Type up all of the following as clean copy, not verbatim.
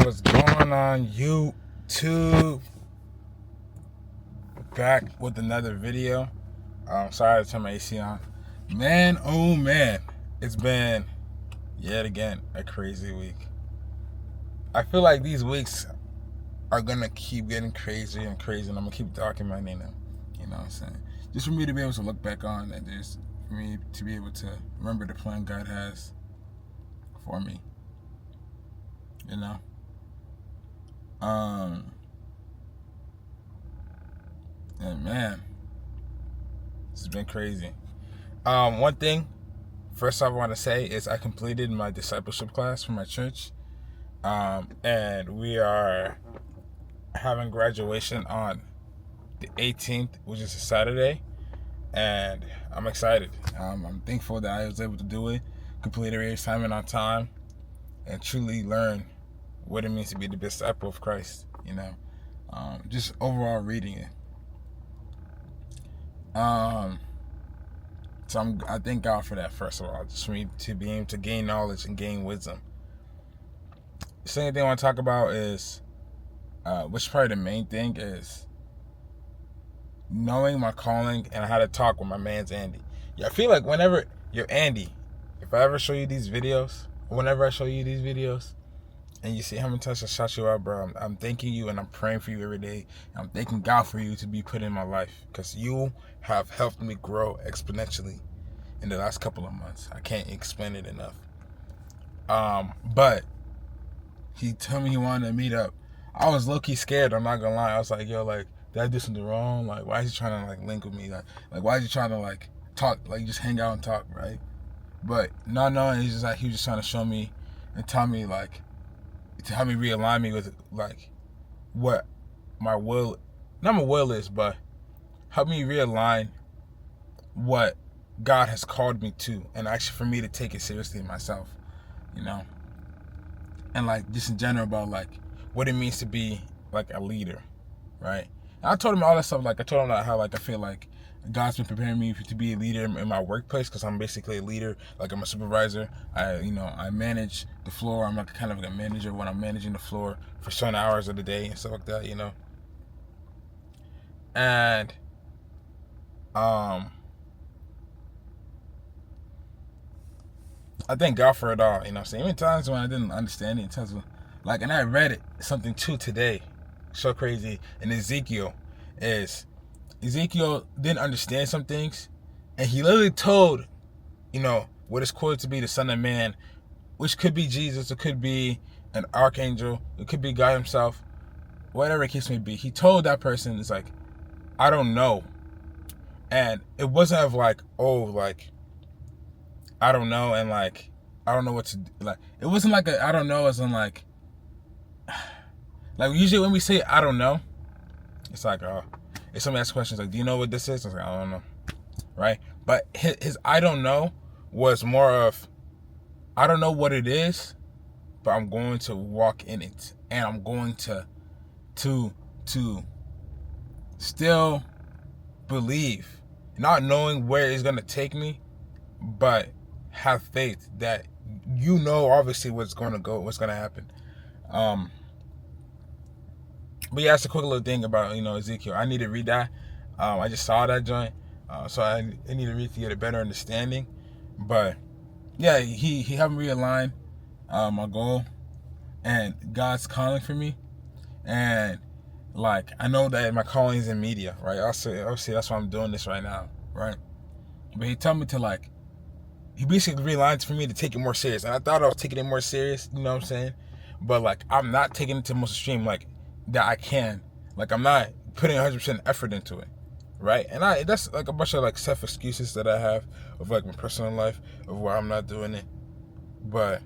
What's going on, YouTube? Back with another video. Sorry to turn my AC on. Man, oh man, it's been yet again a crazy week. I feel like these weeks are gonna keep getting crazier and crazier, and I'm gonna keep documenting them. You know what I'm saying? Just for me to be able to look back on, and just for me to be able to remember the plan God has for me. You know. And man, this has been crazy. One thing, first off, I want to say is I completed my discipleship class for my church. And we are having graduation on the 18th, which is a Saturday. And I'm excited. I'm thankful that I was able to do it, complete every assignment on time, and truly learn what it means to be the disciple of Christ, you know. Just overall reading it. So I thank God for that, first of all, just for me to be able to gain knowledge and gain wisdom. The second thing I want to talk about is, which is probably the main thing, is knowing my calling and how to talk with my man's Andy. Yeah, I feel like whenever you're Andy, if I ever show you these videos, whenever I show you these videos, and you see how many times I shout you out, bro, I'm thanking you and I'm praying for you every day. I'm thanking God for you to be put in my life, because you have helped me grow exponentially in the last couple of months. I can't explain it enough. But he told me he wanted to meet up. I was low-key scared, I'm not gonna lie. I was like, yo, like, did I do something wrong? Like, why is he trying to, like, link with me? Like why is he trying to, like, talk, like, just hang out and talk, right? But no, he's just like, he was just trying to show me and tell me, like, to help me realign me with, like, what my will, not my will is, but help me realign what God has called me to, and actually for me to take it seriously myself, you know. And, like, just in general about, like, what it means to be, like, a leader, right? And I told him all that stuff. Like, I told him how, like, I feel like God's been preparing me to be a leader in my workplace, because I'm basically a leader. Like, I'm a supervisor. I manage the floor. I'm like kind of like a manager when I'm managing the floor for certain hours of the day and stuff like that, you know. And I thank God for it all, you know what I'm saying? Even times when I didn't understand it, in terms of, like, and I read it, something too today, so crazy, in Ezekiel didn't understand some things, and he literally told, you know, what is quoted to be the Son of Man, which could be Jesus, it could be an archangel, it could be God himself, whatever the case may be. He told that person, it's like, I don't know. And it wasn't of like, oh, like, I don't know, and like, I don't know what to do. Like, it wasn't like I don't know as in like usually when we say I don't know, it's like, if somebody asks questions like, do you know what this is? I was like, I don't know, right? But his I don't know was more of, I don't know what it is, but I'm going to walk in it, and I'm going to still believe, not knowing where it's gonna take me, but have faith that you know obviously what's gonna happen. But yeah, that's a quick little thing about, you know, Ezekiel. I need to read that. I just saw that joint, so I need to read to get a better understanding. But yeah, he helped me realign my goal and God's calling for me. And like, I know that my calling is in media, right? Obviously that's why I'm doing this right now, right? But he told me to, like, he basically realigned for me to take it more serious. And I thought I was taking it more serious, you know what I'm saying? But like, I'm not taking it to the most extreme, like, that I can. Like, I'm not putting 100% effort into it, right? And that's like a bunch of like self excuses that I have of like my personal life of why I'm not doing it. But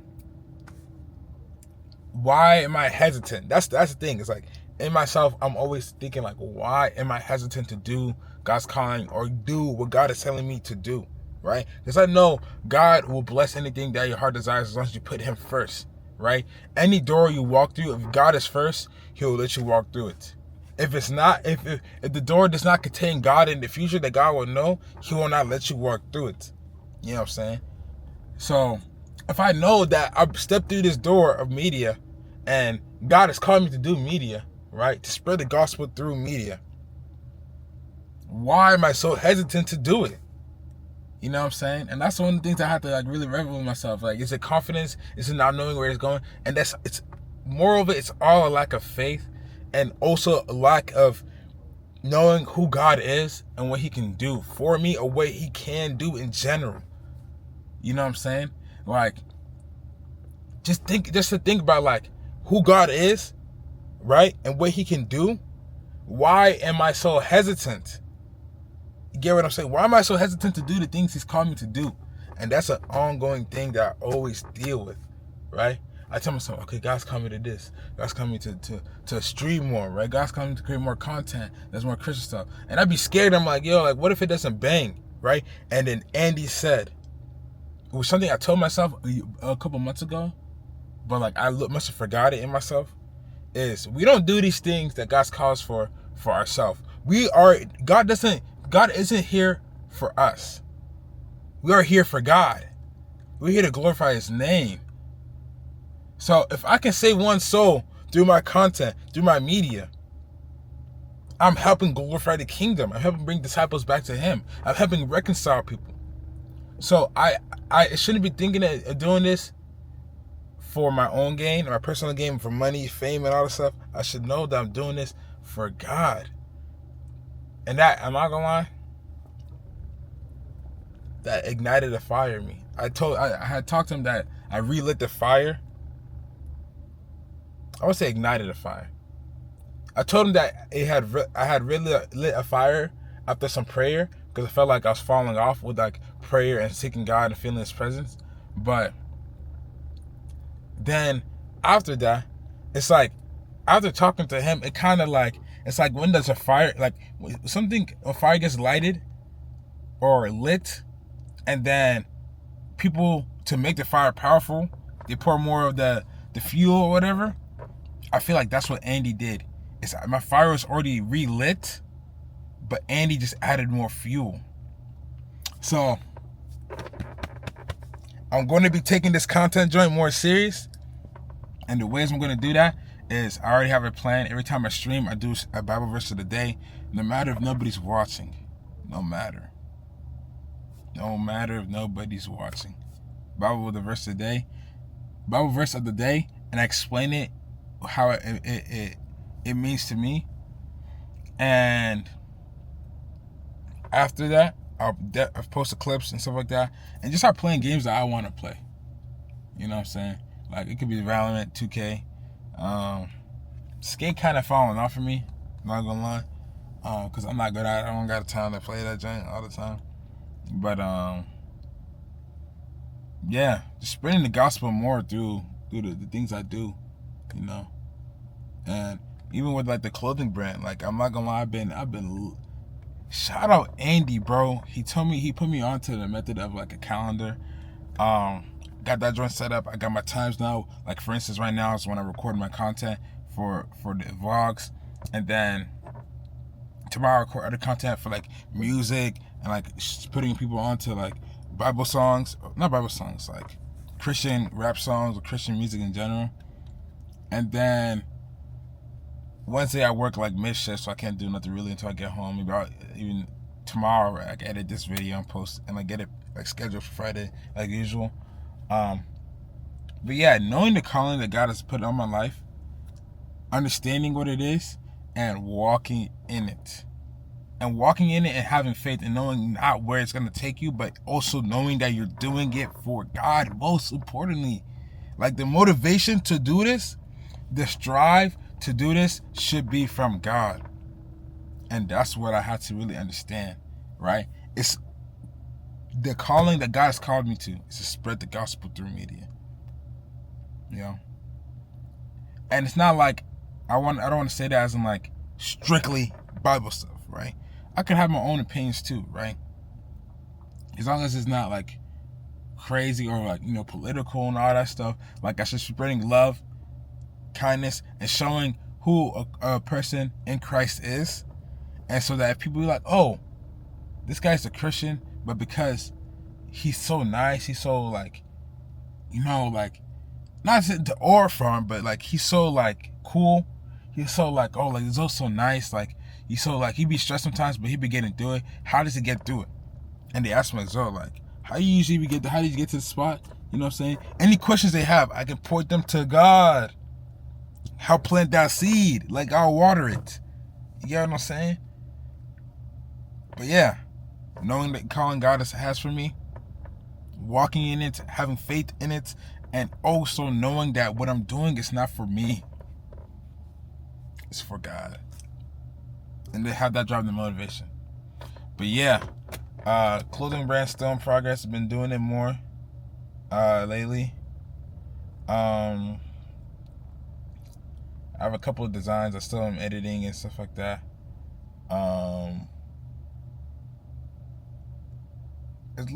why am I hesitant? That's the thing. It's like, in myself, I'm always thinking like, why am I hesitant to do God's calling or do what God is telling me to do, right? Because I know God will bless anything that your heart desires as long as you put him first, right? Any door you walk through, if God is first, he'll let you walk through it. If it's not, if the door does not contain God in the future that God will know, he will not let you walk through it. You know what I'm saying? So if I know that I've stepped through this door of media And God has called me to do media, right? To spread the gospel through media. Why am I so hesitant to do it? You know what I'm saying? And that's one of the things I have to like really revel with myself. Like, is it confidence? Is it not knowing where it's going? And it's moreover, it's all a lack of faith, and also a lack of knowing who God is and what He can do for me, or what He can do in general. You know what I'm saying? Like, just to think about like who God is, right? And what He can do. Why am I so hesitant? You get what I'm saying? Why am I so hesitant to do the things He's called me to do? And that's an ongoing thing that I always deal with, right? I tell myself, okay, God's coming to this. God's coming to stream more, right? God's coming to create more content. There's more Christian stuff. And I'd be scared. I'm like, yo, like, what if it doesn't bang, right? And then Andy said, it was something I told myself a couple months ago, but like I must have forgot it in myself, is we don't do these things that God's calls for ourselves. God isn't here for us. We are here for God. We're here to glorify His name. So if I can save one soul through my content, through my media, I'm helping glorify the kingdom. I'm helping bring disciples back to Him. I'm helping reconcile people. So I shouldn't be thinking of doing this for my own gain, my personal gain, for money, fame, and all this stuff. I should know that I'm doing this for God. And that, I'm not gonna lie, that ignited a fire in me. I had talked to him that I relit the fire. I would say ignited a fire. I told him that I had really lit a fire after some prayer, because I felt like I was falling off with like prayer and seeking God and feeling His presence. But then after that, it's like after talking to him, it kind of like, it's like when there's a fire, like a fire gets lighted or lit, and then people, to make the fire powerful, they pour more of the fuel or whatever. I feel like that's what Andy did. My fire was already relit, but Andy just added more fuel. So I'm going to be taking this content joint more serious. And the ways I'm going to do that is, I already have a plan. Every time I stream, I do a Bible verse of the day, no matter if nobody's watching. No matter if nobody's watching. Bible verse of the day, and I explain it how it means to me. And after that, I'll post the clips and stuff like that, and just start playing games that I want to play. You know what I'm saying? Like, it could be Valorant, 2K. Skate kind of falling off for me, not gonna lie, because I'm not good at it. I don't got time to play that joint all the time. But yeah, just spreading the gospel more through the things I do, you know. And even with like the clothing brand, like, I'm not gonna lie, I've been shout out Andy, bro. He put me onto the method of like a calendar. Got that joint set up. I got my times now. Like, for instance, right now is when I record my content for the vlogs, and then tomorrow I record other content for like music and like putting people onto like not Bible songs, like Christian rap songs or Christian music in general. And then Wednesday I work like mid shift, so I can't do nothing really until I get home. Even tomorrow I can edit this video and post and like get it like scheduled for Friday like usual. But yeah, knowing the calling that God has put on my life, understanding what it is, and walking in it. And having faith and knowing not where it's going to take you, but also knowing that you're doing it for God, most importantly. Like, the motivation to do this, the strive to do this should be from God. And that's what I had to really understand, right? It's the calling that God has called me to is to spread the gospel through media. You know? And it's not like I don't want to say that as in like strictly Bible stuff, right? I could have my own opinions too, right? As long as it's not like crazy or like, you know, political and all that stuff. Like, I should be spreading love, kindness, and showing who a person in Christ is. And so that if people be like, oh, this guy's a Christian, but because he's so nice, he's so like, you know, like not to or from, but like he's so like cool. He's so like, oh, like he's so nice. Like he's so like, he be stressed sometimes, but he be getting through it. How does he get through it? And they ask me like, Zo, like, how do you get to the spot? You know what I'm saying? Any questions they have, I can point them to God. Help plant that seed. Like, I'll water it. You get what I'm saying? But yeah, knowing that calling God has for me, walking in it, having faith in it, and also knowing that what I'm doing is not for me. It's for God. And they have that drive the motivation. But yeah, clothing brand still in progress. I've been doing it more lately. I have a couple of designs I still am editing and stuff like that. It's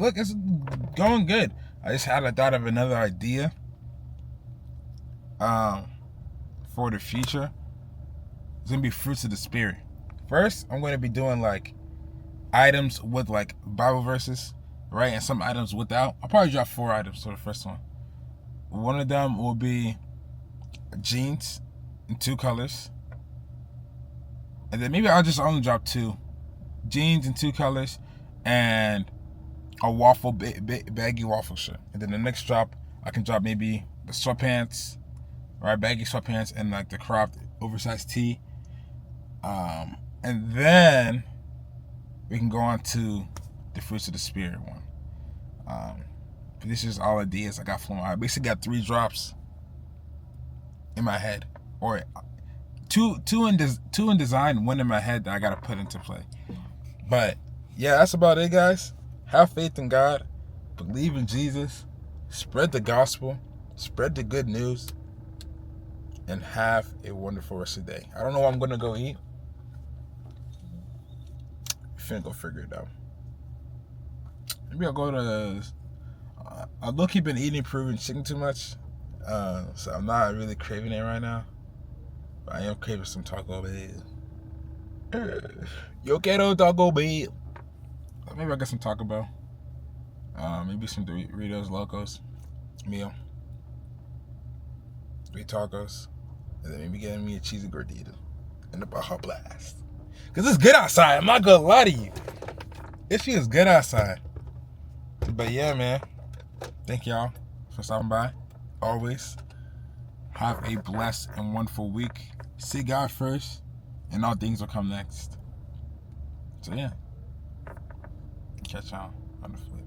going good. I just had a thought of another idea for the future. It's gonna be fruits of the spirit. First, I'm gonna be doing like items with like Bible verses, right? And some items without. I'll probably drop 4 items for the first one. One of them will be jeans in 2 colors. And then maybe I'll just only drop 2. Jeans in 2 colors and a waffle, baggy waffle shirt. And then the next drop, I can drop maybe the sweatpants, right? Baggy sweatpants and like the cropped oversized tee. And then we can go on to the fruits of the spirit one. But this is all ideas I got flowing. I basically got 3 drops in my head, or two in design, 1 in my head that I gotta put into play. But yeah, that's about it, guys. Have faith in God, believe in Jesus, spread the gospel, spread the good news, and have a wonderful rest of the day. I don't know what I'm gonna go eat. Finna go figure it out. Maybe I'll go to. I've low-key been eating Peruvian chicken too much, so I'm not really craving it right now. But I am craving some Taco Bell. Yo quiero Taco Bell. Maybe I'll get some Taco Bell. Maybe some Doritos Locos meal. 3 tacos. And then maybe getting me a cheesy gordita and a Baja Blast. Because it's good outside. I'm not going to lie to you. It feels good outside. But yeah, man. Thank y'all for stopping by. Always. Have a blessed and wonderful week. See God first, and all things will come next. So yeah. Catch y'all on the flip.